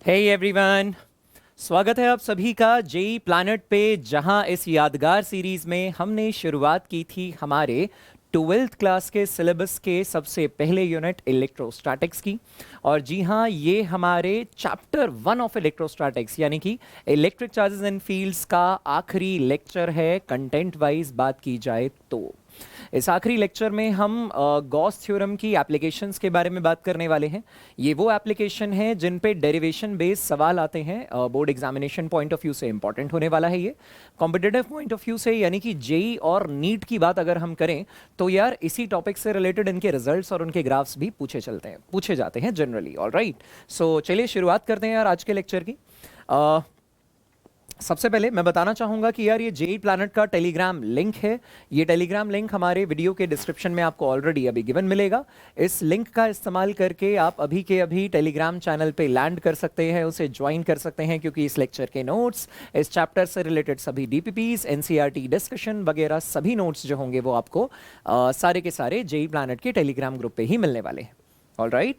Hey everyone, स्वागत है आप सभी का जेई प्लैनेट पे, जहां इस यादगार सीरीज में हमने शुरुआत की थी हमारे 12th क्लास के सिलेबस के सबसे पहले यूनिट इलेक्ट्रोस्टैटिक्स की। और जी हाँ, ये हमारे चैप्टर 1 ऑफ इलेक्ट्रोस्टैटिक्स यानी कि इलेक्ट्रिक चार्जेस एंड फील्ड्स का आखिरी लेक्चर है कंटेंट वाइज बात की जाए तो। इस आखिरी लेक्चर में हम गॉस थ्योरम की एप्लीकेशंस के बारे में बात करने वाले हैं। ये वो एप्लीकेशन है जिन पे डेरिवेशन बेस्ड सवाल आते हैं, board examination point of view से इंपॉर्टेंट होने वाला है ये। कॉम्पिटिटिव पॉइंट ऑफ व्यू से यानी कि जेई और नीट की बात अगर हम करें तो यार इसी टॉपिक से रिलेटेड इनके रिजल्ट्स और उनके ग्राफ्स भी पूछे जाते हैं जनरली। ऑलराइट, सो चलिए शुरुआत करते हैं यार आज के लेक्चर की। सबसे पहले मैं बताना चाहूंगा कि यार ये जेई प्लैनेट का टेलीग्राम लिंक है। ये टेलीग्राम लिंक हमारे वीडियो के डिस्क्रिप्शन में आपको ऑलरेडी अभी गिवन मिलेगा। इस लिंक का इस्तेमाल करके आप अभी के अभी टेलीग्राम चैनल पे लैंड कर सकते हैं, उसे ज्वाइन कर सकते हैं, क्योंकि इस लेक्चर के नोट्स, इस चैप्टर से रिलेटेड सभी डीपीपीज, एनसीईआरटी डिस्कशन वगैरह सभी नोट्स जो होंगे वो आपको सारे के सारे जेई प्लैनेट के टेलीग्राम ग्रुप पे ही मिलने वाले हैं। ऑलराइट,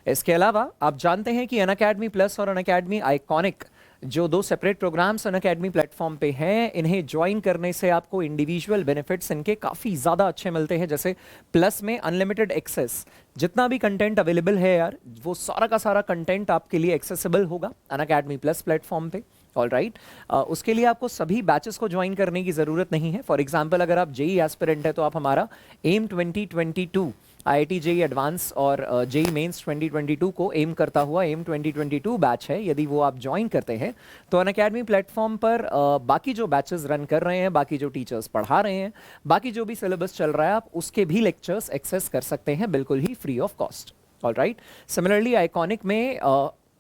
इसके अलावा आप जानते हैं कि अनअकैडमी प्लस और अनअकैडमी आइकॉनिक जो दो सेपरेट प्रोग्राम्स अनअकैडमी प्लेटफॉर्म पे हैं, इन्हें ज्वाइन करने से आपको इंडिविजुअल बेनिफिट्स इनके काफ़ी ज़्यादा अच्छे मिलते हैं। जैसे प्लस में अनलिमिटेड एक्सेस, जितना भी कंटेंट अवेलेबल है यार वो सारा का सारा कंटेंट आपके लिए एक्सेसिबल होगा अनअकैडमी प्लस प्लेटफॉर्म पे। ऑलराइट, उसके लिए आपको सभी बैचेस को ज्वाइन करने की ज़रूरत नहीं है। फॉर एग्जाम्पल, अगर आप जेई एस्पिरेंट है तो आप हमारा एम 2022 आईआईटी जेई एडवांस और जेई मेंस 2022 को एम करता हुआ एम 2022 बैच है, यदि वो आप ज्वाइन करते हैं तो अनअकैडमी प्लेटफॉर्म पर बाकी जो बैचेस रन कर रहे हैं, बाकी जो टीचर्स पढ़ा रहे हैं, बाकी जो भी सिलेबस चल रहा है, आप उसके भी लेक्चर्स एक्सेस कर सकते हैं बिल्कुल ही free of cost. Alright, similarly iconic में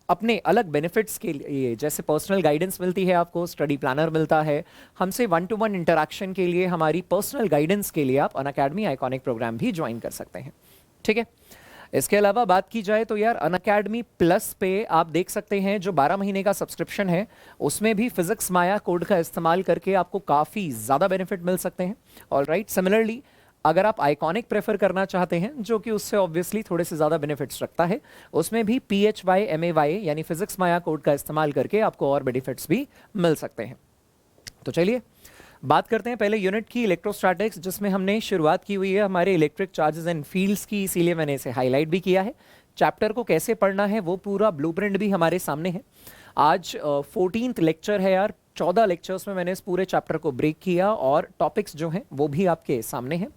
अपने अलग बेनिफिट्स के लिए, जैसे पर्सनल गाइडेंस मिलती है आपको, स्टडी प्लानर मिलता है, हमसे 1-to-1 इंटरेक्शन के लिए, हमारी पर्सनल गाइडेंस के लिए आप अनअकैडमी आइकॉनिक प्रोग्राम भी ज्वाइन कर सकते हैं। ठीक है, इसके अलावा बात की जाए तो यार अनअकैडमी प्लस पे आप देख सकते हैं जो 12 महीने का सब्सक्रिप्शन है, उसमें भी फिजिक्स माया कोड का इस्तेमाल करके आपको काफ़ी ज़्यादा बेनिफिट मिल सकते हैं। ऑलराइट, सिमिलरली अगर आप आइकॉनिक प्रेफर करना चाहते हैं, जो कि उससे ऑब्वियसली थोड़े से ज़्यादा बेनिफिट्स रखता है, उसमें भी PHYMAY यानी फिजिक्स माया कोड का इस्तेमाल करके आपको और बेनिफिट्स भी मिल सकते हैं। तो चलिए बात करते हैं पहले यूनिट की इलेक्ट्रोस्टैटिक्स, जिसमें हमने शुरुआत की हुई है हमारे इलेक्ट्रिक चार्जेस एंड फील्ड्स की, इसीलिए मैंने इसे हाईलाइट भी किया है। चैप्टर को कैसे पढ़ना है वो पूरा ब्लूप्रिंट भी हमारे सामने है। आज 14th लेक्चर है यार, 14 लेक्चर्स में मैंने इस पूरे चैप्टर को ब्रेक किया और टॉपिक्स जो हैं वो भी आपके सामने हैं।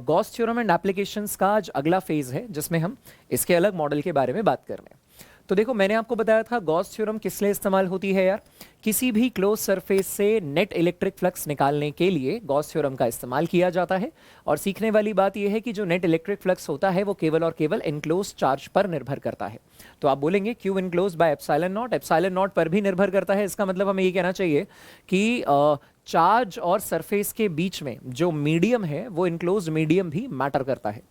गॉस थ्योरम एंड एप्लीकेशंस का आज अगला फेज है, जिसमें हम इसके अलग मॉडल के बारे में बात कर रहे हैं। तो देखो, मैंने आपको बताया था गॉस थ्योरम किस लिए इस्तेमाल होती है यार। किसी भी क्लोज सरफेस से नेट इलेक्ट्रिक फ्लक्स निकालने के लिए गॉस थ्योरम का इस्तेमाल किया जाता है। और सीखने वाली बात यह है कि जो नेट इलेक्ट्रिक फ्लक्स होता है वो केवल और केवल इनक्लोज चार्ज पर निर्भर करता है। तो आप बोलेंगे Q enclose by epsilon not, epsilon not पर भी निर्भर करता है। इसका मतलब हमें ये कहना चाहिए कि चार्ज और सरफेस के बीच में जो मीडियम है वो इनक्लोज मीडियम भी मैटर करता है।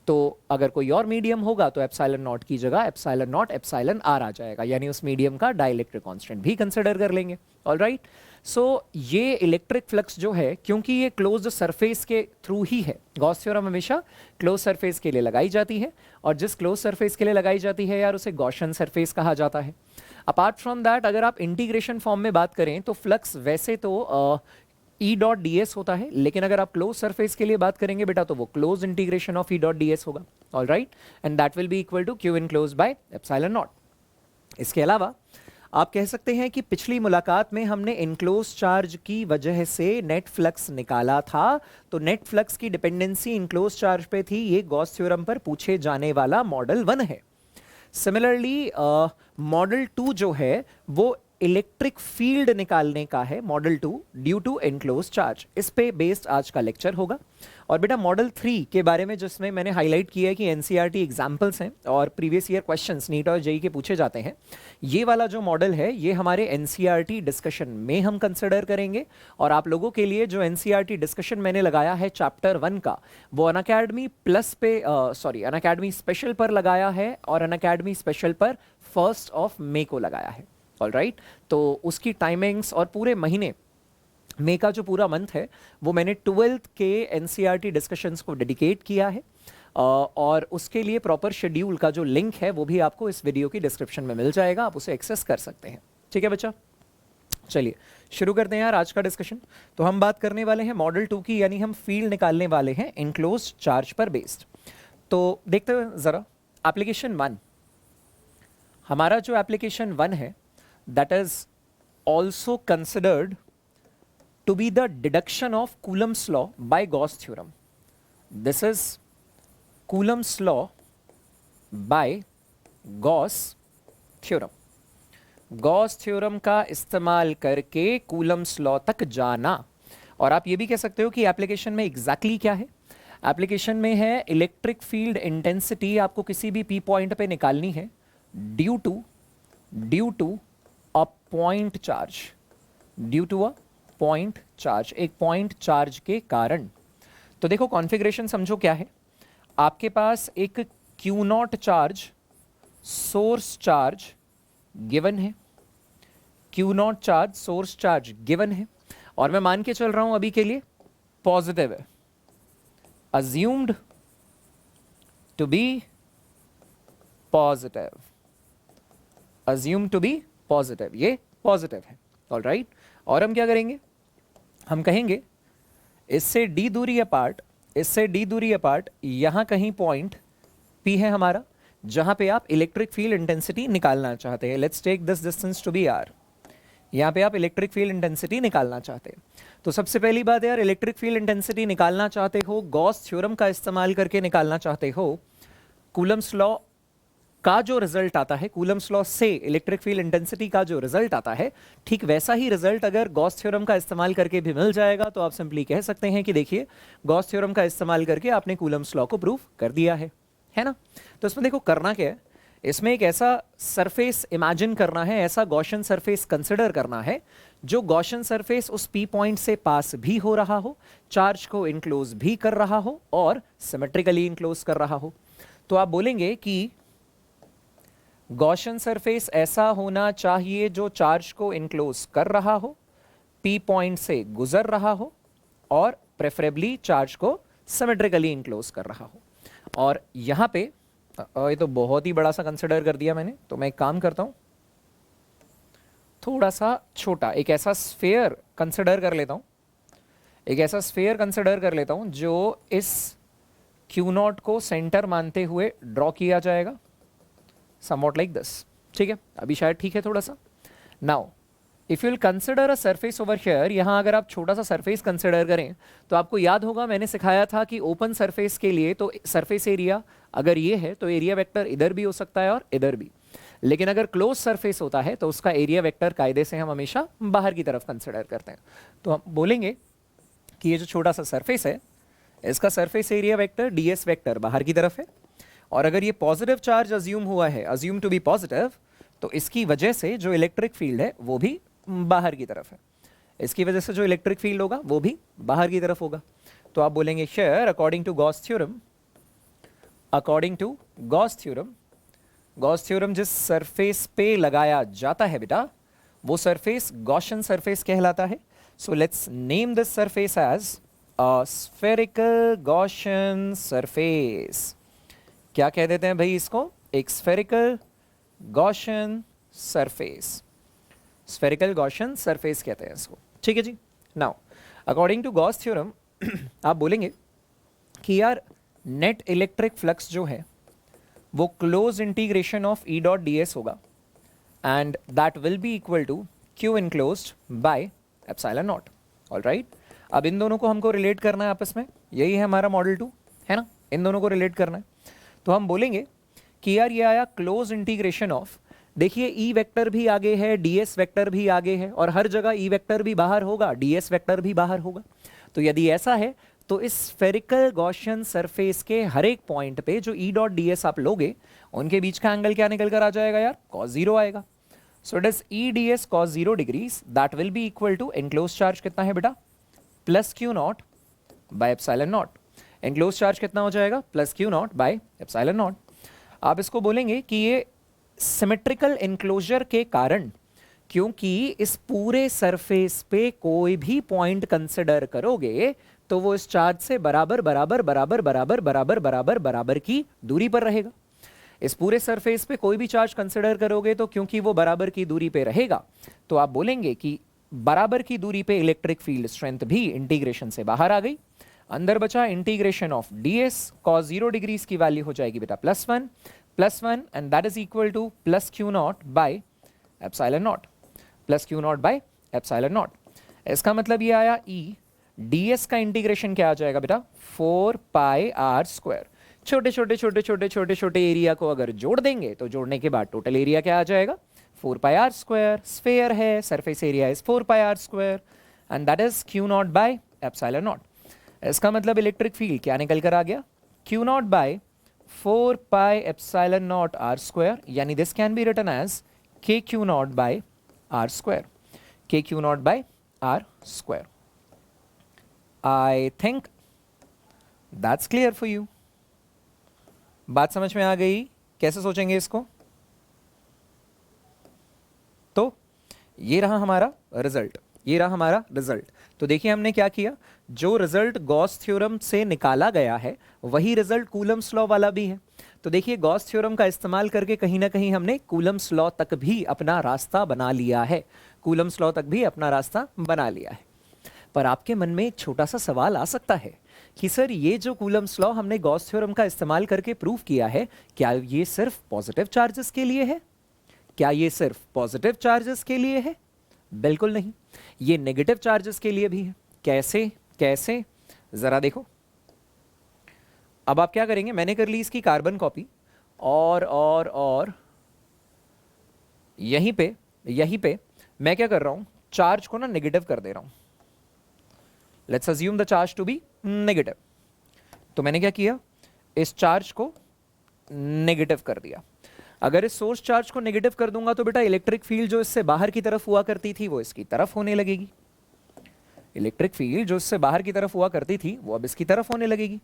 तो अगर कोई और मीडियम होगा तो एप्सिलॉन नॉट की जगह एप्सिलॉन नॉट एप्सिलॉन आर आ जाएगा, यानी उस मीडियम का डाइलेक्ट्रिक कांस्टेंट भी कंसिडर कर लेंगे। ऑलराइट, सो ये इलेक्ट्रिक फ्लक्स जो है, क्योंकि ये क्लोज्ड सरफेस के थ्रू ही है, गॉस थ्योरम हमेशा क्लोज सरफेस के लिए लगाई जाती है, और जिस क्लोज सरफेस के लिए लगाई जाती है यार उसे गॉसियन सरफेस कहा जाता है। अपार्ट फ्रॉम दैट, अगर आप इंटीग्रेशन फॉर्म में बात करें तो फ्लक्स वैसे तो E.ds होता है, लेकिन अगर आप क्लोज सरफेस के लिए बात करेंगे बेटा तो वो क्लोज इंटीग्रेशन ऑफ E.ds होगा। Alright, and that will be equal to q enclose by epsilon naught. इसके अलावा आप कह सकते हैं कि पिछली मुलाकात में हमने इनक्लोज चार्ज की वजह से नेट फ्लक्स निकाला था, तो नेट फ्लक्स की डिपेंडेंसी इनक्लोज चार्ज पे थी। ये गॉस थ्योरम पर पूछे जाने वाला मॉडल 1 है। सिमिलरली मॉडल 2 जो है वो इलेक्ट्रिक फील्ड निकालने का है, model 2 due to enclose charge. इस पे बेस्ड आज का लेक्चर होगा। और बेटा मॉडल 3 के बारे में जिसमें मैंने हाईलाइट किया है कि एनसीईआरटी एग्जांपल्स हैं और प्रीवियस ईयर क्वेश्चंस नीट और जेई के पूछे जाते हैं, ये वाला जो मॉडल है ये हमारे एनसीईआरटी डिस्कशन में हम कंसिडर करेंगे। और आप लोगों के लिए जो एनसीईआरटी डिस्कशन मैंने लगाया है चैप्टर 1 का, वो अनअकैडमी प्लस पे अनअकैडमी स्पेशल पर लगाया है, और अनअकैडमी स्पेशल पर 1 मई को लगाया है। ऑलराइट, तो उसकी टाइमिंग्स और पूरे महीने मई का जो पूरा मंथ है वो मैंने 12th के एनसीईआरटी डिस्कशंस को डेडिकेट किया है। और उसके लिए प्रॉपर शेड्यूल का जो लिंक है वो भी आपको इस वीडियो की डिस्क्रिप्शन में मिल जाएगा, आप उसे एक्सेस कर सकते हैं। ठीक है बच्चा, चलिए शुरू करते हैं यार आज का डिस्कशन। तो हम बात करने वाले हैं मॉडल 2 की, यानी हम फील्ड निकालने वाले हैं इनक्लोज चार्ज पर बेस्ड। तो देखते हैं ज़रा एप्लीकेशन 1। हमारा जो एप्लीकेशन 1 है that is also considered to be the deduction of Coulomb's law by Gauss theorem. This is Coulomb's law by Gauss theorem. Gauss theorem का इस्तेमाल करके कूलम्स लॉ तक जाना। और आप ये भी कह सकते हो कि एप्लीकेशन में एग्जैक्टली क्या है। एप्लीकेशन में है इलेक्ट्रिक फील्ड इंटेंसिटी आपको किसी भी पी पॉइंट पे निकालनी है due to a point charge, due to a point charge, एक पॉइंट चार्ज के कारण। तो देखो कॉन्फ़िगरेशन समझो क्या है। आपके पास एक Q naught charge, source charge given है, Q naught charge, source charge given है, और मैं मान के चल रहा हूं अभी के लिए पॉजिटिव है, assumed to be positive, assumed to be positive, ये पॉजिटिव है। ऑल राइट, और हम क्या करेंगे, हम कहेंगे इससे डी दूरी अपार्ट, इससे डी दूरी अपार्ट यहां कहीं पॉइंट P है हमारा, जहां पे आप इलेक्ट्रिक फील्ड इंटेंसिटी निकालना चाहते हैं। Let's take this distance to be r। यहाँ पे आप इलेक्ट्रिक फील्ड इंटेंसिटी निकालना चाहते हैं। तो सबसे पहली बात यार, इलेक्ट्रिक फील्ड इंटेंसिटी निकालना चाहते हो, गॉस थ्योरम का इस्तेमाल करके निकालना चाहते हो। कूलम्स लॉ का जो रिजल्ट आता है, कूलम्स लॉ से इलेक्ट्रिक फील्ड इंटेंसिटी का जो रिजल्ट आता है, ठीक वैसा ही रिजल्ट अगर गॉस थ्योरम का इस्तेमाल करके भी मिल जाएगा तो आप सिंपली कह सकते हैं कि देखिए गॉस थ्योरम का इस्तेमाल करके आपने कूलम्स लॉ को प्रूव कर दिया है ना। तो इसमें देखो करना क्या है, इसमें एक ऐसा सरफेस इमेजिन करना है, ऐसा गॉसियन सरफेस कंसिडर करना है जो गॉसियन सरफेस उस पी पॉइंट से पास भी हो रहा हो, चार्ज को इनक्लोज भी कर रहा हो और सिमेट्रिकली इनक्लोज कर रहा हो। तो आप बोलेंगे कि गॉसियन सरफेस ऐसा होना चाहिए जो चार्ज को इनक्लोज कर रहा हो, पी पॉइंट से गुजर रहा हो और प्रेफरेबली चार्ज को सिमेट्रिकली इनक्लोज कर रहा हो। और यहां पे ये तो बहुत ही बड़ा सा कंसिडर कर दिया मैंने, तो मैं एक काम करता हूं, थोड़ा सा छोटा एक ऐसा स्फीयर कंसिडर कर लेता हूं, एक ऐसा स्फीयर कंसिडर कर लेता हूं जो इस क्यू नॉट को सेंटर मानते हुए ड्रॉ किया जाएगा, समवॉट लाइक दिस। ठीक है, अभी शायद ठीक है थोड़ा सा। Now if you will consider a surface over here, यहां अगर आप छोटा सा सरफेस कंसिडर करें तो आपको याद होगा मैंने सिखाया था कि ओपन सरफेस के लिए तो सरफेस एरिया अगर ये है तो एरिया वेक्टर इधर भी हो सकता है और इधर भी, लेकिन अगर क्लोज सरफेस होता है तो उसका एरिया वेक्टर कायदे से हम हमेशा बाहर की तरफ कंसिडर करते हैं। तो हम बोलेंगे कि ये जो छोटा सा सरफेस है इसका surface area vector ds vector बाहर की तरफ है, और अगर ये पॉजिटिव चार्ज अज्यूम हुआ है, अज्यूम टू बी पॉजिटिव, तो इसकी वजह से जो इलेक्ट्रिक फील्ड है वो भी बाहर की तरफ है, इसकी वजह से जो इलेक्ट्रिक फील्ड होगा वो भी बाहर की तरफ होगा। तो आप बोलेंगे here according to Gauss theorem, according to Gauss theorem, Gauss theorem जिस सरफेस पे लगाया जाता है बेटा वो सरफेस गॉसियन सरफेस कहलाता है। So let's name this surface as a spherical Gaussian surface. क्या कह देते हैं भाई इसको, एक spherical Gaussian surface, spherical Gaussian surface कहते हैं इसको। ठीक है जी। Now according to Gauss theorem आप बोलेंगे कि यार नेट इलेक्ट्रिक फ्लक्स जो है वो close integration of E dot D S होगा and that will be equal to Q enclosed by epsilon naught. All right, अब इन दोनों को हमको रिलेट करना है आपस में, यही है हमारा मॉडल 2 है ना, इन दोनों को रिलेट करना है। तो हम बोलेंगे कि यार ये आया क्लोज इंटीग्रेशन ऑफ, देखिए ई वेक्टर भी आगे है, ds वेक्टर भी आगे है, और हर जगह ई वेक्टर भी बाहर होगा, ds वेक्टर भी बाहर होगा। तो यदि ऐसा है तो इस स्फेरिकल गॉसियन सरफेस के हर एक पॉइंट पे जो ई डॉट ds आप लोगे उनके बीच का एंगल क्या निकल कर आ जाएगा यार, cos 0 आएगा। So it is E ds cos 0 degrees that will be equal to enclose charge कितना है बेटा, plus q naught by epsilon naught. Enclose charge कितना हो जाएगा, plus q naught by epsilon naught. आप इसको बोलेंगे कि ये सिमेट्रिकल एनक्लोजर के कारण, क्योंकि इस पूरे सरफेस पे कोई भी पॉइंट कंसिडर करोगे तो वो इस चार्ज से बराबर बराबर बराबर बराबर बराबर बराबर बराबर की दूरी पर रहेगा। इस पूरे सरफेस पे कोई भी चार्ज कंसिडर करोगे तो क्योंकि वो बराबर की दूरी पे रहेगा, तो आप बोलेंगे कि बराबर की दूरी पे इलेक्ट्रिक फील्ड स्ट्रेंथ भी इंटीग्रेशन से बाहर आ गई। अंदर बचा integration of ds cos 0 degrees की वैल्यू हो जाएगी बेटा +1 and that is equal two plus q naught by epsilon not, plus q naught by epsilon naught. इसका मतलब ये आया E ds का इंटीग्रेशन क्या आ जाएगा बेटा 4 पाई आर स्क्वायर। छोटे छोटे छोटे छोटे छोटे छोटे एरिया को अगर जोड़ देंगे तो जोड़ने के बाद टोटल एरिया क्या आ जाएगा 4 पाई आर स्क्वायर। स्फेयर है, surface area is 4 pi R square and that is Q naught by epsilon naught. इसका मतलब इलेक्ट्रिक फील्ड क्या निकल कर आ गया Q naught by 4 pi epsilon naught R square, यानी this can be written as K Q naught by R square, K Q naught by R square. I think that's clear for you. बात समझ में आ गई? कैसे सोचेंगे इसको? तो ये रहा हमारा रिजल्ट, ये रहा हमारा रिजल्ट। तो देखिए हमने क्या किया, जो रिजल्ट गॉस थ्योरम से निकाला गया है वही रिजल्ट कूलम्स लॉ वाला भी है। तो देखिए गॉस थ्योरम का इस्तेमाल करके कहीं ना कहीं हमने कूलम्स लॉ तक भी अपना रास्ता बना लिया है, कूलम्स लॉ तक भी अपना रास्ता बना लिया है। पर आपके मन में एक छोटा सा सवाल आ सकता है कि सर ये जो कूलम्स लॉ हमने गॉस थ्योरम का इस्तेमाल करके प्रूव किया है, क्या ये सिर्फ पॉजिटिव चार्जेस के लिए है? क्या ये सिर्फ पॉजिटिव चार्जेस के लिए है? बिल्कुल नहीं, ये नेगेटिव चार्जेस के लिए भी है। कैसे कैसे जरा देखो। अब आप क्या करेंगे, मैंने कर ली इसकी कार्बन कॉपी और यहीं पे मैं क्या कर रहा हूं, चार्ज को ना नेगेटिव कर दे रहा हूं। Let's assume the charge to be negative. तो मैंने क्या किया, इस चार्ज को नेगेटिव कर दिया। अगर इस सोर्स चार्ज को नेगेटिव कर दूंगा तो बेटा इलेक्ट्रिक फील्ड जो इससे बाहर की तरफ हुआ करती थी वो इसकी तरफ होने लगेगी। इलेक्ट्रिक फील्ड जो इससे बाहर की तरफ हुआ करती थी वो अब इसकी तरफ होने लगेगी।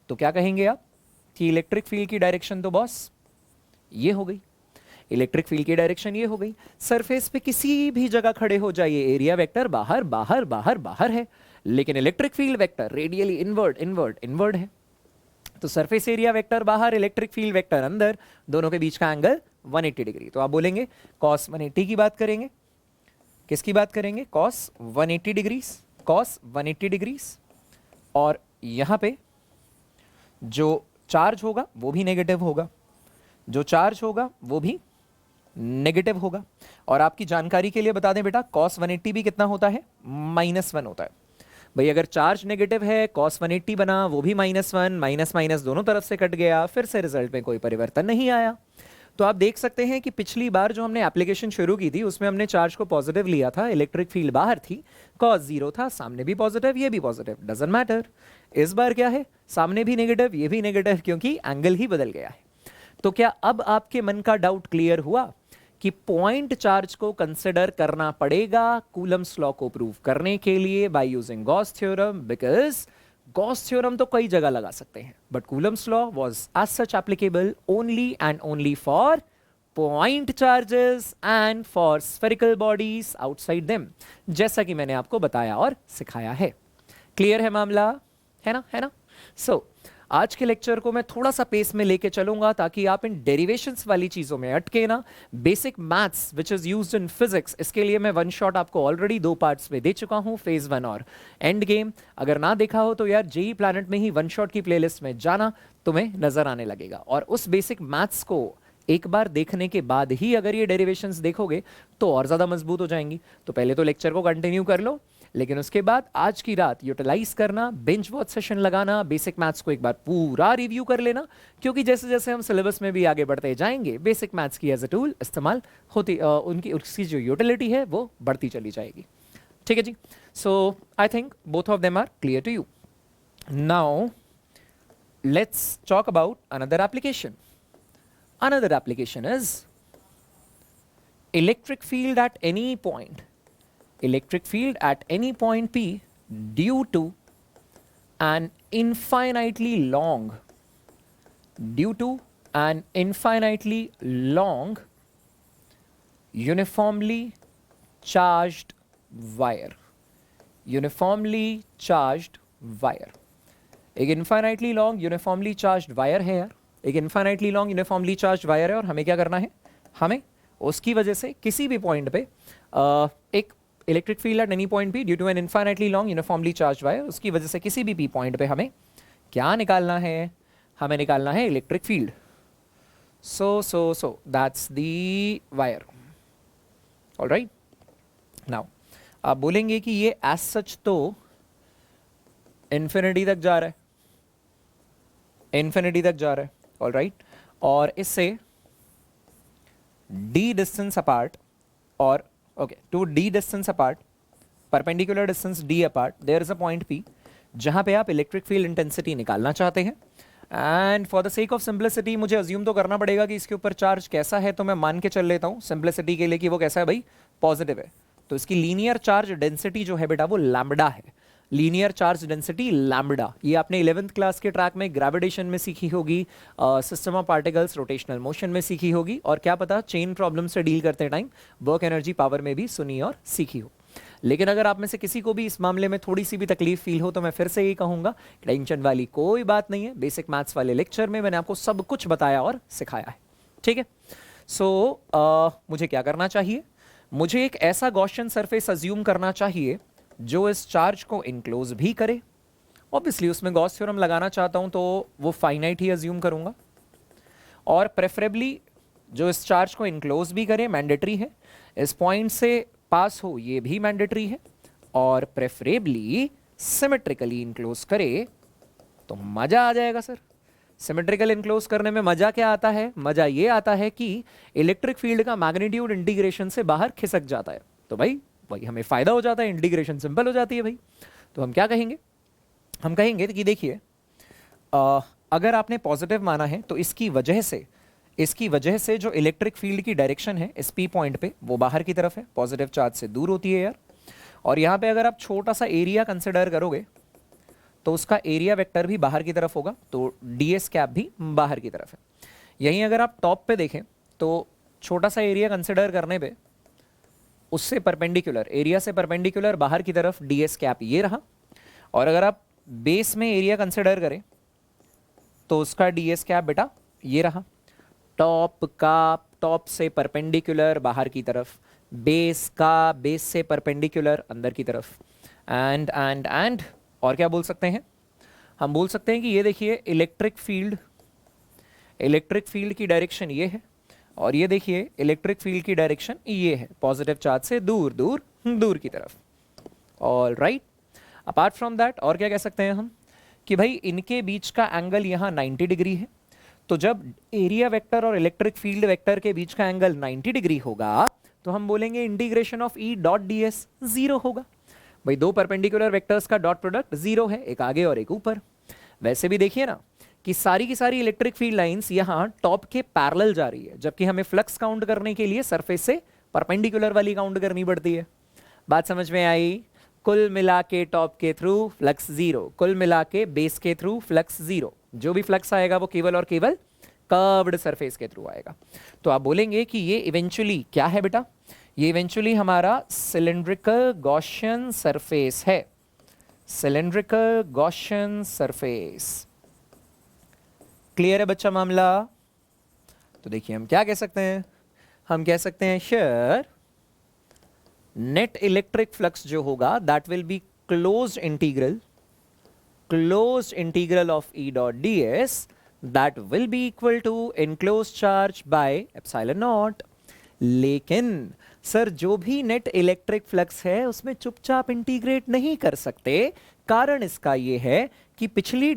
तो क्या कहेंगे आप कि इलेक्ट्रिक फील्ड की डायरेक्शन तो बॉस ये हो गई, इलेक्ट्रिक फील्ड की डायरेक्शन ये हो गई। सरफेस पे किसी भी जगह खड़े हो जाइए, एरिया वेक्टर बाहर बाहर बाहर बाहर है, लेकिन electric field vector radially inward inward inward है। तो सरफेस एरिया वेक्टर बाहर, इलेक्ट्रिक फील्ड वेक्टर अंदर, दोनों के बीच का एंगल 180 डिग्री। तो आप बोलेंगे cos 180 की बात करेंगे, किसकी बात करेंगे, cos 180 डिग्रीज, cos 180 डिग्रीज। और यहां पे जो चार्ज होगा वो भी नेगेटिव होगा, जो चार्ज होगा वो भी नेगेटिव होगा। और आपकी जानकारी के लिए बता दें बेटा cos 180 भी कितना होता है, -1 होता है। भाई अगर चार्ज नेगेटिव है cos 180 बना, वो भी -1, माइनस माइनस दोनों तरफ से कट गया, फिर से रिजल्ट में कोई परिवर्तन नहीं आया। तो आप देख सकते हैं कि पिछली बार जो हमने एप्लीकेशन शुरू की थी उसमें हमने चार्ज को पॉजिटिव लिया था, इलेक्ट्रिक फील्ड बाहर थी, cos 0 था, सामने भी पॉजिटिव ये भी पॉजिटिव, डजंट मैटर। इस बार क्या है, सामने भी नेगेटिव ये भी नेगेटिव, क्योंकि एंगल ही बदल गया है। तो क्या अब आपके मन का डाउट क्लियर हुआ कि पॉइंट चार्ज को कंसिडर करना पड़ेगा कूलम्स लॉ को प्रूव करने के लिए by using Gauss theorem? Because Gauss theorem तो कई जगह लगा सकते हैं, but Coulomb's law was as such applicable only and only for point charges and for spherical bodies outside them, जैसा कि मैंने आपको बताया और सिखाया है। क्लियर है मामला, है ना, है ना? सो आज के लेक्चर को मैं थोड़ा सा पेस में लेके चलूंगा ताकि आप इन डेरिवेशंस वाली चीजों में अटके ना। Basic maths which is used in physics, इसके लिए मैं वन शॉट आपको ऑलरेडी 2 पार्ट्स में दे चुका हूं, फेज 1 और एंड गेम। अगर ना देखा हो तो यार जेई प्लैनेट में ही वन शॉट की प्लेलिस्ट में जाना, तुम्हें नजर आने लगेगा। और उस बेसिक मैथ्स को एक बार देखने के बाद ही अगर ये डेरिवेशंस देखोगे तो और ज्यादा मजबूत हो जाएंगी। तो पहले तो लेक्चर को कंटिन्यू कर लो, लेकिन उसके बाद आज की रात यूटिलाइज करना, बेंच वॉच सेशन लगाना, बेसिक मैथ्स को एक बार पूरा रिव्यू कर लेना, क्योंकि जैसे जैसे हम सिलेबस में भी आगे बढ़ते जाएंगे बेसिक मैथ्स की एज अ टूल इस्तेमाल होती, उनकी उसकी जो यूटिलिटी है वो बढ़ती चली जाएगी। ठीक है जी। So I think both of them are clear to you. Now let's talk about another application. Another application is electric field at any point. Electric field at any point P due to an infinitely long uniformly charged wire. Uniformly charged wire. एक infinitely long uniformly charged wire है यार, एक infinitely long uniformly charged wire है, और हमें क्या करना है, हमें उसकी वजह से किसी भी पॉइंट पे एक electric field at any point P due to an infinitely long uniformly charged wire, उसकी वजह से किसी भी पी पॉइंट पे हमें क्या निकालना है, हमें निकालना है electric field. So that's the wire. Alright, now आप बोलेंगे कि ये एज सच तो इन्फिनिटी तक जा रहा है, इन्फिनिटी तक जा रहा है, ऑलराइट, और इससे d डिस्टेंस अपार्ट, और okay to d distance apart, perpendicular distance d apart, there is a point p जहां पे आप इलेक्ट्रिक फील्ड इंटेंसिटी निकालना चाहते हैं। And for the sake of simplicity मुझे अज्यूम तो करना पड़ेगा कि इसके ऊपर चार्ज कैसा है, तो मैं मान के चल लेता हूं सिंप्लिसिटी के लिए कि वो कैसा है भाई, पॉजिटिव है। तो इसकी लीनियर चार्ज डेंसिटी जो है बेटा वो लैम्बडा है, लीनियर चार्ज डेंसिटी लैम्बडा। ये आपने 11th क्लास के ट्रैक में ग्रेविटेशन में सीखी होगी, system of particles rotational motion में सीखी होगी, और क्या पता चेन प्रॉब्लम से डील करते टाइम वर्क एनर्जी पावर में भी सुनी और सीखी हो। लेकिन अगर आप में से किसी को भी इस मामले में थोड़ी सी भी तकलीफ फील हो तो मैं फिर से यही कहूंगा, टेंशन वाली कोई बात नहीं है, बेसिक मैथ्स वाले लेक्चर में मैंने आपको सब कुछ बताया और सिखाया है, ठीक है। सो मुझे क्या करना चाहिए, मुझे एक ऐसा गॉसियन सरफेस अज्यूम करना चाहिए जो इस चार्ज को इनक्लोज भी करे। ऑब्वियसली उसमें गॉस थ्योरम लगाना चाहता हूं तो वो फाइनाइट ही अज्यूम करूंगा, और प्रेफरेबली जो इस चार्ज को इनक्लोज भी करे, मैंडेटरी है, इस पॉइंट से पास हो ये भी मैंडेटरी है, और प्रेफरेबली सिमेट्रिकली इनक्लोज करे तो मजा आ जाएगा सर। सिमेट्रिकल इनक्लोज करने में मजा क्या आता है, मजा ये आता है कि इलेक्ट्रिक फील्ड का मैग्नीट्यूड इंटीग्रेशन से बाहर खिसक जाता है, तो भाई वही हमें फायदा हो जाता है, इंटीग्रेशन सिंपल हो जाती है भाई। तो हम क्या कहेंगे, हम कहेंगे कि देखिए अगर आपने पॉजिटिव माना है तो इसकी वजह से जो इलेक्ट्रिक फील्ड की डायरेक्शन है इस पी पॉइंट पे वो बाहर की तरफ है, पॉजिटिव चार्ज से दूर होती है यार। और यहाँ पे अगर आप छोटा सा एरिया कंसिडर करोगे तो उसका एरिया वेक्टर भी बाहर की तरफ होगा, तो ds कैप भी बाहर की तरफ है। यहीं अगर आप टॉप पे देखें तो छोटा सा एरिया कंसिडर करने पे उससे परपेंडिकुलर, एरिया से परपेंडिकुलर बाहर की तरफ ds कैप ये रहा, और अगर आप बेस में एरिया कंसिडर करें तो उसका ds कैप बेटा ये रहा, टॉप से परपेंडिकुलर बाहर की तरफ, बेस से परपेंडिकुलर अंदर की तरफ, एंड और क्या बोल सकते हैं, हम बोल सकते हैं कि ये देखिए इलेक्ट्रिक फील्ड की डायरेक्शन ये है, और ये देखिए इलेक्ट्रिक फील्ड की डायरेक्शन ये है, पॉजिटिव चार्ज से दूर की तरफ। All right, apart from that और क्या कह सकते हैं हम कि भाई इनके बीच का एंगल यहाँ 90 डिग्री है, तो जब एरिया वेक्टर और इलेक्ट्रिक फील्ड वेक्टर के बीच का एंगल 90 डिग्री होगा तो हम बोलेंगे integration of E dot D S zero होगा। भाई दो परपेंडिकुलर वेक्टर्स का डॉट प्रोडक्ट जीरो है, एक आगे और एक ऊपर। वैसे भी देखिए ना कि सारी की सारी इलेक्ट्रिक फील्ड लाइंस यहाँ टॉप के पैरेलल जा रही है, जबकि हमें फ्लक्स काउंट करने के लिए सरफेस से परपेंडिकुलर वाली काउंट करनी पड़ती है। बात समझ में आई? कुल मिला के टॉप के थ्रू फ्लक्स जीरो, कुल मिला के बेस के थ्रू फ्लक्स जीरो, जो भी फ्लक्स आएगा वो केवल और केवल कर्व्ड सरफेस के थ्रू आएगा। तो आप बोलेंगे कि ये इवेंचुअली क्या है बेटा, ये इवेंचुअली हमारा सिलिंड्रिकल गॉसियन सरफेस है, सिलिंड्रिकल गॉसियन सरफेस। क्लियर है बच्चा मामला? तो देखिए हम क्या कह सकते हैं, हम कह सकते हैं शेयर नेट इलेक्ट्रिक फ्लक्स जो होगा that will be closed integral of E dot D s that will be equal to enclosed charge by epsilon naught. लेकिन सर जो भी नेट इलेक्ट्रिक फ्लक्स है उसमें चुपचाप इंटीग्रेट नहीं कर सकते, कारण इसका ये है कि पिछली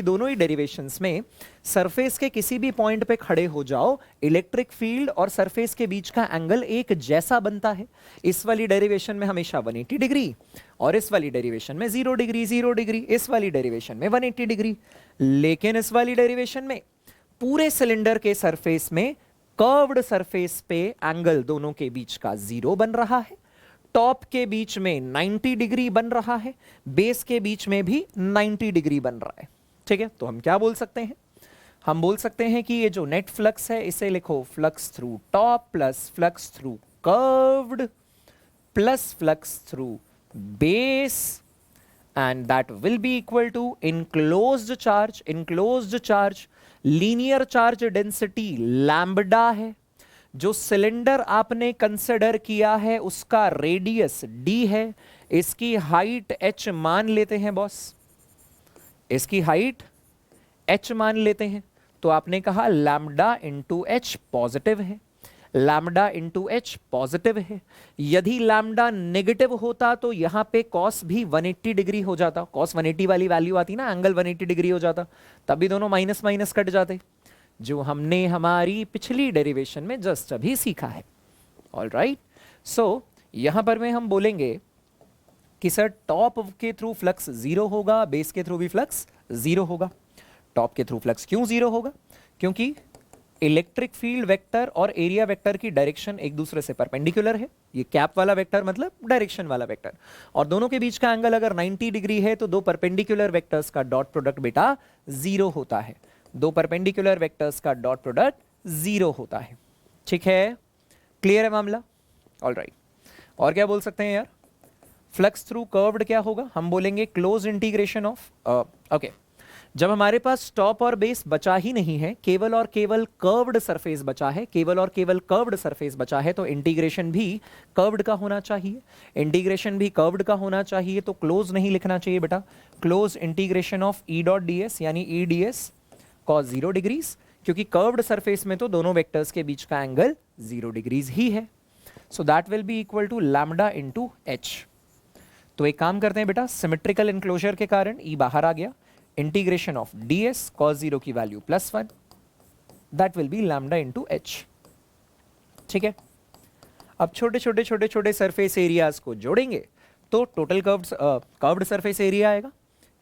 दोनों ही डेरिवेशंस में सरफेस के किसी भी पॉइंट पे खड़े हो जाओ, इलेक्ट्रिक फील्ड और सरफेस के बीच का एंगल एक जैसा बनता है। इस वाली डेरिवेशन में हमेशा 180 डिग्री, और इस वाली डेरिवेशन में 0 डिग्री, इस वाली डेरिवेशन में 180 डिग्री। लेकिन इस वाली डेरिवेशन में पूरे सिलेंडर के सरफेस में कर्व्ड सरफेस पे एंगल दोनों के बीच का 0 बन रहा है, टॉप के बीच में 90 डिग्री बन रहा है, बेस के बीच में भी 90 डिग्री बन रहा है। ठीक है, तो हम क्या बोल सकते हैं, हम बोल सकते हैं कि ये जो नेट फ्लक्स है इसे लिखो flux through top plus flux through curved plus flux through base and that will be equal to enclosed charge linear charge density lambda है, जो सिलेंडर आपने कंसिडर किया है उसका रेडियस d है, इसकी हाइट h मान लेते हैं बॉस, इसकी हाइट h मान लेते हैं, तो आपने कहा लैम्बडा इंटू एच पॉजिटिव है, लैम्बडा इंटू एच पॉजिटिव है। यदि लैम्बडा नेगेटिव होता तो यहां पे कॉस भी 180 डिग्री हो जाता, कॉस 180 वाली वैल्यू आती ना, एंगल 180 डिग्री हो जाता, तब भी दोनों माइनस माइनस कट जाते, जो हमने हमारी पिछली डेरिवेशन में जस्ट अभी सीखा है। ऑलराइट, सो यहां पर में हम बोलेंगे कि सर टॉप के थ्रू फ्लक्स जीरो होगा, बेस के थ्रू भी फ्लक्स जीरो होगा। टॉप के थ्रू फ्लक्स क्यों जीरो होगा? क्योंकि इलेक्ट्रिक फील्ड वेक्टर और एरिया वेक्टर की डायरेक्शन एक दूसरे से परपेंडिकुलर है। ये कैप वाला वेक्टर मतलब डायरेक्शन वाला वेक्टर, और दोनों के बीच का एंगल अगर 90 डिग्री है तो दो परपेंडिकुलर वेक्टर्स का डॉट प्रोडक्ट बेटा जीरो होता है, दो परपेंडिकुलर वेक्टर्स का डॉट प्रोडक्ट जीरो होता है। ठीक है, क्लियर है मामला? ऑलराइट, और क्या बोल सकते हैं यार? फ्लक्स थ्रू कर्व्ड क्या होगा? हम बोलेंगे क्लोज इंटीग्रेशन ऑफ, ओके, जब हमारे पास टॉप और बेस बचा ही नहीं है, केवल और केवल कर्व्ड सरफेस बचा है, केवल और केवल कर्व्ड सरफेस बचा है, तो इंटीग्रेशन भी कर्व्ड का होना चाहिए, इंटीग्रेशन भी कर्व्ड का होना चाहिए, तो क्लोज नहीं लिखना चाहिए बेटा, close integration of E dot D S यानी E D S cos 0 degrees, क्योंकि कर्व्ड सरफेस में तो दोनों वेक्टर्स के बीच का एंगल 0 डिग्रीज ही है। So that will be equal to lambda into h. तो एक काम करते हैं बेटा, सिमेट्रिकल इंक्लोजर के कारण ई बाहर आ गया, integration of D S cos 0 की value +1, that will be lambda into H. ठीक है, अब छोटे छोटे छोटे छोटे सरफेस एरियाज को जोड़ेंगे तो टोटल कर्व्ड सरफेस एरिया आएगा,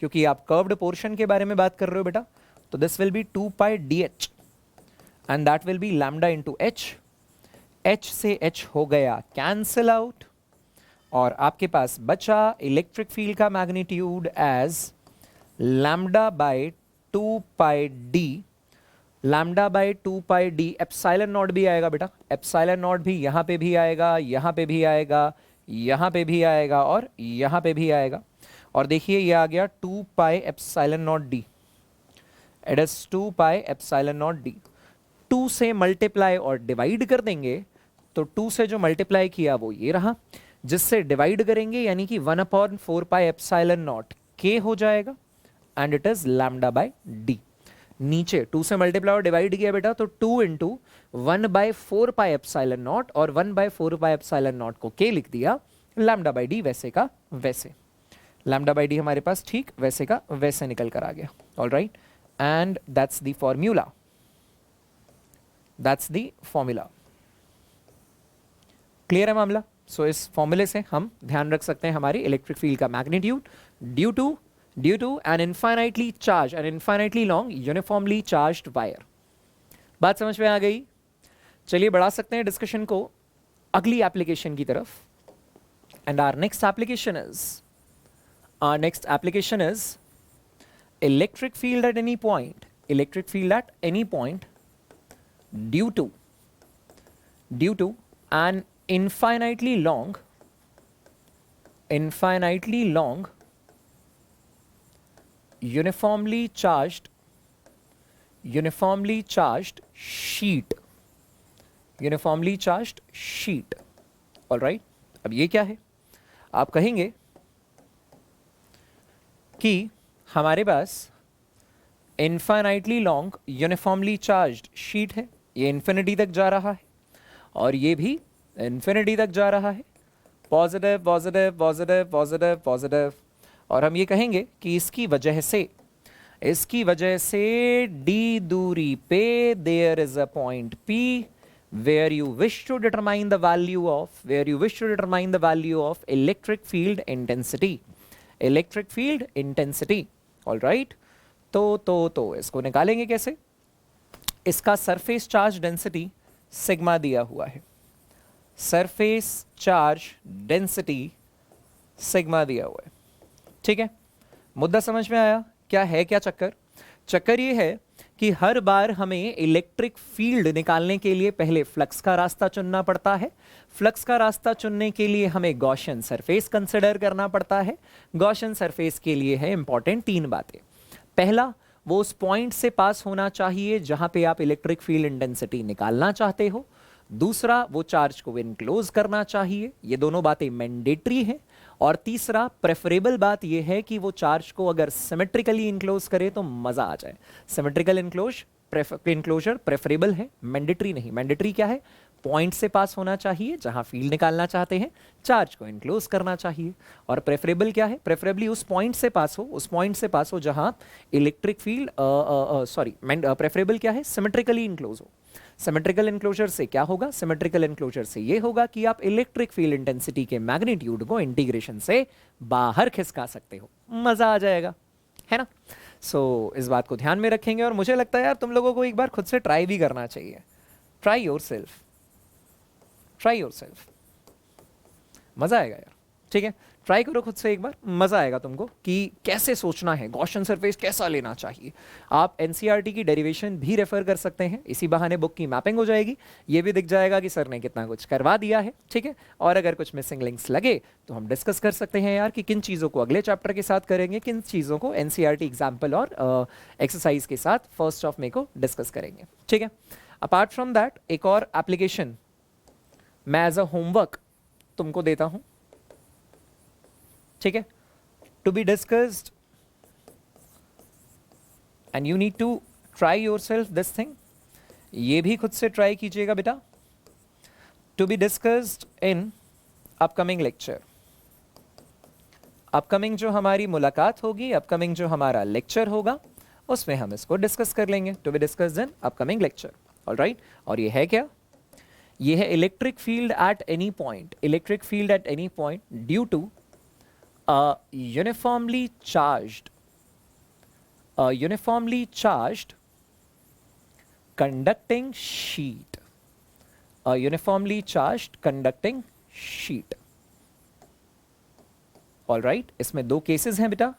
क्योंकि आप कर्व्ड पोर्शन के बारे में बात कर रहे हो बेटा, तो this will be 2 pi d h and that will be lambda into h. H से एच हो गया कैंसिल आउट, और आपके पास बचा इलेक्ट्रिक फील्ड का magnitude as lambda by 2 pi d, lambda by 2 pi d. Epsilon naught भी आएगा बेटा, एप्सिलॉन नॉट भी यहाँ पे भी आएगा, यहाँ पे भी आएगा, यहाँ पे भी आएगा और यहाँ पे भी आएगा। और देखिए ये आ गया 2 पाई epsilon not D, it is 2 pi epsilon not D. 2 से मल्टीप्लाई और डिवाइड कर देंगे तो 2 से जो मल्टीप्लाई किया वो ये रहा, जिससे डिवाइड करेंगे यानी कि 1/4 पाई एप्सिलॉन नॉट के हो जाएगा, and it is lambda by d. नीचे 2 से मल्टीप्लाई और डिवाइड किया बेटा तो 2 इंटू 1/4 पाई एप्सिलॉन नॉट, और 1/4 पाई एप्सिलॉन नॉट को के लिख दिया, लैम्बडा बाय डी वैसे का वैसे, लैम्बडा बाय डी हमारे पास ठीक वैसे का वैसे निकल कर आ गया। Alright, and that's the formula, that's the formula. Clear है मामला? सो इस फॉर्मूले से हम ध्यान रख सकते हैं हमारी इलेक्ट्रिक फील्ड का magnitude due to an infinitely charge and infinitely long uniformly charged wire. बात समझ में आ गई? चलिए बढ़ा सकते हैं डिस्कशन को अगली एप्लीकेशन की तरफ, and our next application is electric field at any point, electric field at any point due to an infinitely long uniformly charged sheet। all right, अब ये क्या है? आप कहेंगे कि हमारे पास infinitely long uniformly charged sheet है, ये इन्फिनिटी तक जा रहा है और ये भी इन्फिनिटी तक जा रहा है, positive positive positive positive positive. और हम ये कहेंगे कि इसकी वजह से डी दूरी पे there is a point P where you wish to determine the value of electric field intensity। All right, तो इसको निकालेंगे कैसे? इसका सरफेस चार्ज डेंसिटी सिग्मा दिया हुआ है, सरफेस चार्ज डेंसिटी सिग्मा दिया हुआ है। ठीक है, मुद्दा समझ में आया? क्या है क्या चक्कर? चक्कर ये है कि हर बार हमें इलेक्ट्रिक फील्ड निकालने के लिए पहले फ्लक्स का रास्ता चुनना पड़ता है। फ्लक्स का रास्ता चुनने के लिए हमें गॉसियन सरफेस कंसिडर करना पड़ता है। गॉसियन सरफेस के लिए है इंपॉर्टेंट 3 बातें। पहला, वो उस पॉइंट से पास होना चाहिए जहां पे आप इलेक्ट्रिक फील्ड इंटेंसिटी निकालना चाहते हो। दूसरा, वो चार्ज को इनक्लोज करना चाहिए। ये दोनों बातें मैंडेटरी हैं। और तीसरा, प्रेफरेबल बात यह है कि वो चार्ज को अगर सिमेट्रिकली इनक्लोज करे तो मजा आ जाए। सिमेट्रिकल इनक्लोजर प्रेफरेबल है, मैंडेटरी नहीं। मैंडेटरी क्या है? पॉइंट से पास होना चाहिए जहां फील्ड निकालना चाहते हैं, चार्ज को इनक्लोज करना चाहिए। और प्रेफरेबल क्या है? प्रेफरेबली उस पॉइंट से पास हो, उस पॉइंट से पास हो जहां इलेक्ट्रिक फील्ड प्रेफरेबल क्या है? सिमेट्रिकली इनक्लोज हो। सिमेट्रिकल इनक्लोजर से क्या होगा? सिमेट्रिकल इनक्लोजर से ये होगा कि आप इलेक्ट्रिक फील्ड इंटेंसिटी के मैग्नीट्यूड को इंटीग्रेशन से बाहर खिसका सकते हो। मजा आ जाएगा, है ना? सो इस बात को ध्यान में रखेंगे और मुझे लगता है यार तुम लोगों को एक बार खुद से ट्राई भी करना चाहिए। ट्राई योरसेल्फ, मजा आएगा यार। ठीक है, ट्राई करो खुद से एक बार, मजा आएगा तुमको कि कैसे सोचना है, गॉसियन सरफेस कैसा लेना चाहिए। आप एनसीईआरटी की डेरिवेशन भी रेफर कर सकते हैं, इसी बहाने बुक की मैपिंग हो जाएगी। ये भी दिख जाएगा कि सर ने कितना कुछ करवा दिया है। ठीक है, और अगर कुछ मिसिंग लिंक्स लगे तो हम डिस्कस कर सकते हैं यार कि किन चीज़ों को अगले चैप्टर के साथ करेंगे, किन चीज़ों को एनसीईआरटी एग्जाम्पल और एक्सरसाइज के साथ 1 मई को डिस्कस करेंगे। ठीक है, अपार्ट फ्रॉम दैट एक और एप्लीकेशन मैं एज अ होमवर्क तुमको देता हूं। ठीक है, to be discussed and you need to try yourself this thing. ये भी खुद से ट्राई कीजिएगा बेटा। To be discussed in upcoming lecture. Upcoming जो हमारी मुलाकात होगी, अपकमिंग जो हमारा लेक्चर होगा, उसमें हम इसको डिस्कस कर लेंगे। To be discussed in upcoming lecture. Alright, और ये है क्या? ये है electric field at any point. Electric field at any point due to uniformly charged conducting sheet. A uniformly charged conducting sheet. All right, इसमें 2 cases हैं बेटा,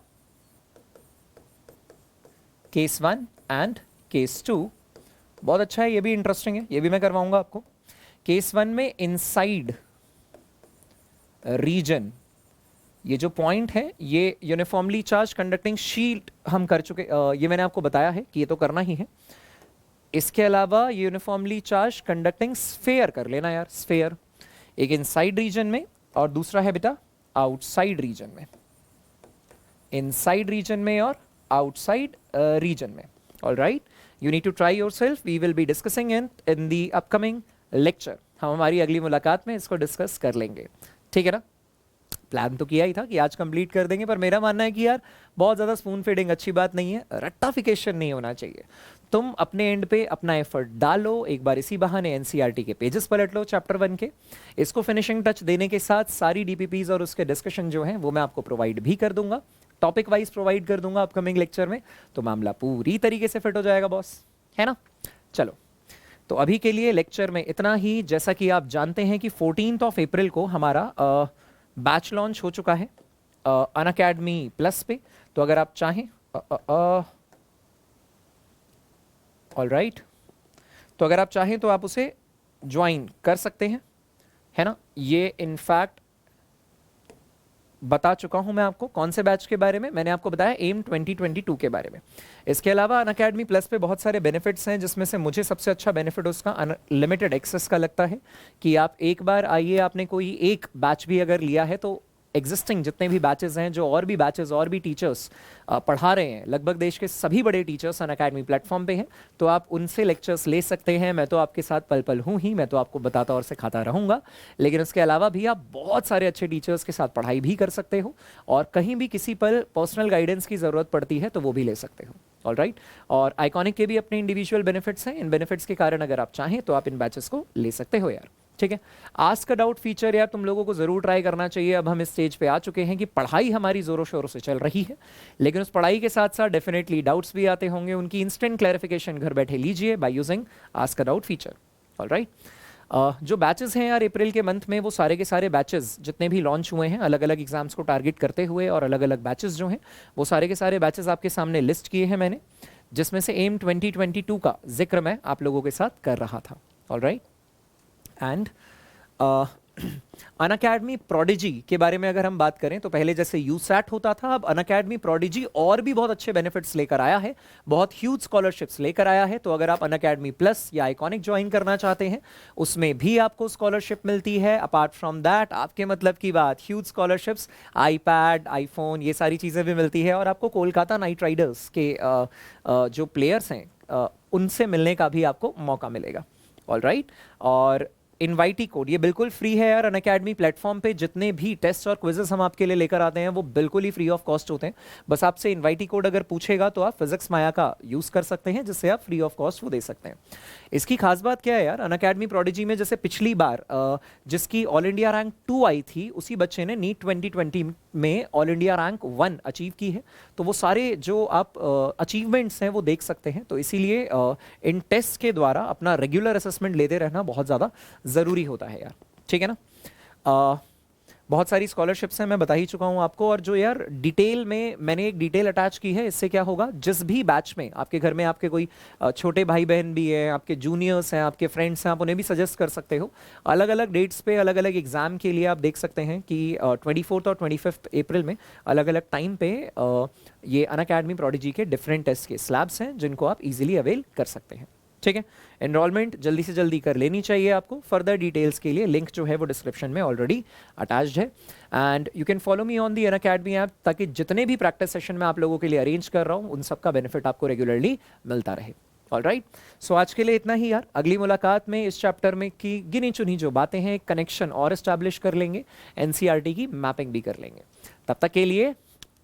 case 1 and case 2। बहुत अच्छा है, ये भी इंटरेस्टिंग है, ये भी मैं करवाऊंगा आपको। केस 1 में इनसाइड रीजन, ये जो पॉइंट है ये यूनिफॉर्मली चार्ज कंडक्टिंग शीट हम कर चुके, ये मैंने आपको बताया है कि ये तो करना ही है। इसके अलावा यूनिफॉर्मली चार्ज कंडक्टिंग स्फेयर कर लेना यार। स्फेयर एक इनसाइड रीजन में और दूसरा है बेटा आउटसाइड रीजन में। इनसाइड रीजन में और आउटसाइड रीजन में। Alright, you need to try yourself. We will be discussing in the upcoming lecture. हम हमारी अगली मुलाकात में इसको डिस्कस कर लेंगे। ठीक है ना? प्लान तो किया ही था कि आज कंप्लीट कर देंगे, पर मेरा मानना है कि यार बहुत ज़्यादा स्पून फीडिंग अच्छी बात नहीं है, रट्टाफिकेशन नहीं होना चाहिए। तुम अपने एंड पे अपना एफर्ट डालो, एक बार इसी बहाने एनसीईआरटी के पेजेस पलट लो चैप्टर 1 के। इसको फिनिशिंग टच देने के साथ सारी डीपीपीज और उसके डिस्कशन जो हैं वो मैं आपको प्रोवाइड भी कर दूंगा, टॉपिक वाइज प्रोवाइड कर दूंगा अपकमिंग लेक्चर में, तो मामला पूरी तरीके से फिट हो जाएगा बॉस, है ना? चलो, तो अभी के लिए लेक्चर में इतना ही। जैसा कि आप जानते हैं कि 14 अप्रैल को हमारा बैच लॉन्च हो चुका है अनअकैडमी प्लस पे। तो अगर आप चाहें ऑलराइट, तो अगर आप चाहें तो आप उसे ज्वाइन कर सकते हैं, है ना? ये इनफैक्ट बता चुका हूं मैं आपको कौन से बैच के बारे में। मैंने आपको बताया एम 2022 के बारे में। इसके अलावा अनअकैडमी प्लस पे बहुत सारे बेनिफिट्स हैं, जिसमें से मुझे सबसे अच्छा बेनिफिट उसका अनलिमिटेड एक्सेस का लगता है कि आप एक बार आइए, आपने कोई एक बैच भी अगर लिया है तो एग्जिस्टिंग जितने भी बैचेस हैं, जो और भी बैचेस और भी टीचर्स पढ़ा रहे हैं, लगभग देश के सभी बड़े टीचर्स अनअकैडमी प्लेटफॉर्म पे हैं, तो आप उनसे लेक्चर्स ले सकते हैं। मैं तो आपके साथ पल पल हूँ ही, मैं तो आपको बताता और सिखाता रहूँगा, लेकिन उसके अलावा भी आप बहुत सारे अच्छे टीचर्स के साथ पढ़ाई भी कर सकते हो, और कहीं भी किसी पर पर्सनल गाइडेंस की ज़रूरत पड़ती है तो वो भी ले सकते हो। ऑलराइट, और आइकॉनिक के भी अपने इंडिविजुअल बेनिफिट्स हैं। इन बेनिफिट्स के कारण अगर आप चाहें तो आप इन बैचेस को ले सकते हो यार। ठीक है, आस्क अ डाउट फीचर यार तुम लोगों को जरूर ट्राई करना चाहिए। अब हम इस स्टेज पे आ चुके हैं कि पढ़ाई हमारी जोरों शोरों से चल रही है, लेकिन उस पढ़ाई के साथ साथ डेफिनेटली डाउट्स भी आते होंगे। उनकी इंस्टेंट क्लैरिफिकेशन घर बैठे लीजिए by using ask a doubt feature. Alright, जो बैचेस हैं यार अप्रैल के मंथ में, वो सारे के सारे बैचेस जितने भी लॉन्च हुए हैं अलग अलग एग्जाम्स को टारगेट करते हुए, और अलग अलग बैचेस जो हैं वो सारे के सारे बैचेस आपके सामने लिस्ट किए हैं मैंने। जिसमें से एम 2022 का जिक्र मैं आप लोगों के साथ कर रहा था। ऑलराइट, एंड अनअकैडमी प्रोडिजी के बारे में अगर हम बात करें तो पहले जैसे यूसैट होता था, अब अनअकैडमी प्रोडिजी और भी बहुत अच्छे बेनिफिट्स लेकर आया है, बहुत ह्यूज स्कॉलरशिप्स लेकर आया है। तो अगर आप अनअकैडमी प्लस या आइकॉनिक ज्वाइन करना चाहते हैं, उसमें भी आपको स्कॉलरशिप मिलती है। अपार्ट फ्रॉम दैट, आपके मतलब की बात, ह्यूज स्कॉलरशिप्स, आईपैड, आईफोन, ये सारी चीज़ें भी मिलती है। और आपको कोलकाता नाइट राइडर्स के जो प्लेयर्स हैं उनसे मिलने का भी आपको मौका मिलेगा। ऑलराइट, और इनवाइटी कोड ये बिल्कुल फ्री है यार। अनअकैडमी प्लेटफॉर्म पे जितने भी टेस्ट और क्विजेस हम आपके लिए लेकर आते हैं वो बिल्कुल ही फ्री ऑफ कॉस्ट होते हैं। बस आपसे इनवाइटी कोड अगर पूछेगा तो आप फिजिक्स माया का यूज कर सकते हैं, जिससे आप फ्री ऑफ कॉस्ट वो दे सकते हैं। इसकी खास बात क्या है यार, अनअकैडमी प्रोडिजी में जैसे पिछली बार जिसकी ऑल इंडिया रैंक 2 आई थी, उसी बच्चे ने नीट 2020 में ऑल इंडिया रैंक 1 अचीव की है। तो वो सारे जो आप अचीवमेंट्स हैं वो देख सकते हैं। तो इसीलिए इन टेस्ट के द्वारा अपना रेगुलर असेसमेंट लेते रहना बहुत ज़्यादा ज़रूरी होता है यार, ठीक है ना। बहुत सारी स्कॉलरशिप्स हैं, मैं बता ही चुका हूं आपको। और जो यार डिटेल में मैंने एक डिटेल अटैच की है, इससे क्या होगा, जिस भी बैच में आपके घर में आपके कोई छोटे भाई बहन भी हैं, आपके जूनियर्स हैं, आपके फ्रेंड्स हैं, आप उन्हें भी सजेस्ट कर सकते हो। अलग अलग डेट्स पे अलग अलग एग्जाम के लिए आप देख सकते हैं कि 24 और 25 अप्रैल में अलग अलग टाइम पे ये अनअकैडमी प्रोडिजी के डिफरेंट टेस्ट के स्लैब्स हैं जिनको आप इजीली अवेल कर सकते हैं, ठीक है। एनरोलमेंट जल्दी से जल्दी कर लेनी चाहिए आपको। फर्दर डिटेल्स के लिए लिंक जो है वो डिस्क्रिप्शन में ऑलरेडी अटैच्ड है। And you can follow me on the Unacademy app, ताकि जितने भी प्रैक्टिस सेशन मैं आप लोगों के लिए अरेंज कर रहा हूँ उन सब का बेनिफिट आपको रेगुलरली मिलता रहे। ऑलराइट, सो आज के लिए इतना ही यार। अगली मुलाकात में इस चैप्टर में की गिनी चुनी जो बातें हैं, कनेक्शन और एस्टैब्लिश कर लेंगे, एनसीईआरटी की मैपिंग भी कर लेंगे। तब तक के लिए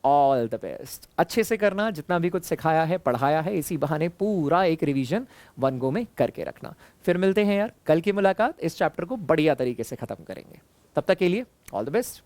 ऑल द बेस्ट। अच्छे से करना, जितना भी कुछ सिखाया है पढ़ाया है, इसी बहाने पूरा एक रिवीजन वन गो में करके रखना। फिर मिलते हैं यार, कल की मुलाकात इस चैप्टर को बढ़िया तरीके से खत्म करेंगे। तब तक के लिए ऑल द बेस्ट।